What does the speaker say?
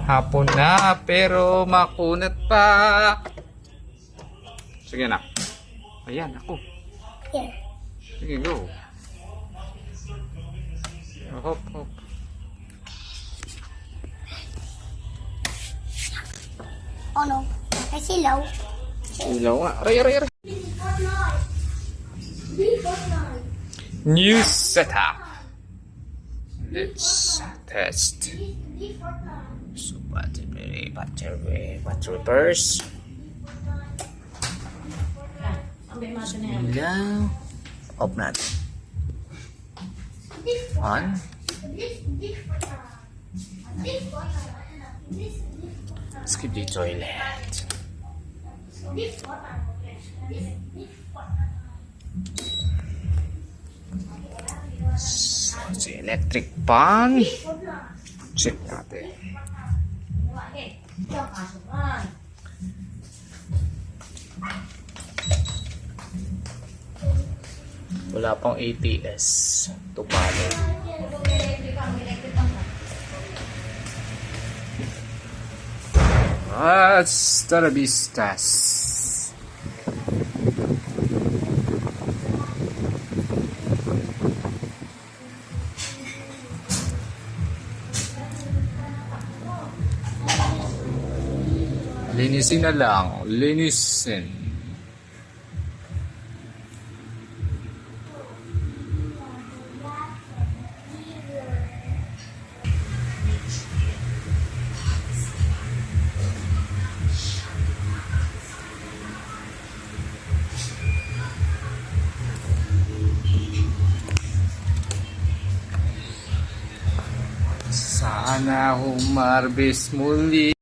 Hapon na, pero makunat pa. Sige na. Ayan, ako. Here. Sige, go. Hop, hop. Oh no. May silaw. Ilaw nga. Aray, aray, aray. New setup. Let's test. So, battery first. Ilaw. Off natin. On. Skip the toilet. So, si electric pan. Check natin. Wala pang ATS. Ito pala. Hasta la vistas. Linisin na lang. Linisin. Sana humarbis muli.